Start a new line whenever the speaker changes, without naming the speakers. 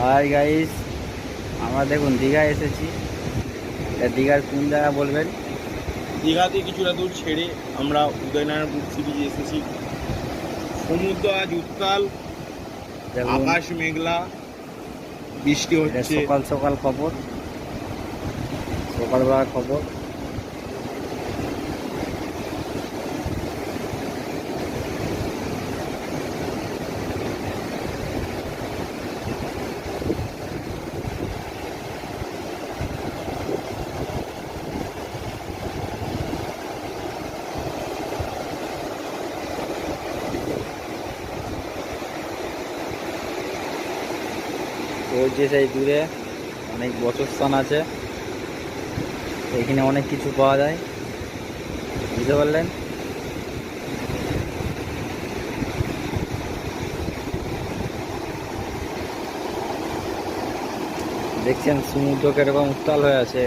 Hi guys, আমরা দেখুন দীঘা এসেছি। দীঘার কোন জায়গা বলবেন?
দীঘাতে কিছুটা দূর ছেড়ে আমরা উদয়নারায়ণপুর সি বিচে এসেছি। সমুদ্র আজ উত্তাল,
দেখুন,
আকাশ মেঘলা, বৃষ্টি
এটা
হচ্ছে।
সকাল সকাল খবর, সকালবেলার খবর। ওই যে সেই দূরে অনেক বছরস্থান আছে, এখানে অনেক কিছু পাওয়া যায়, বুঝতে পারলেন? দেখছেন সমুদ্র কিরকম উত্তাল হয়ে আছে।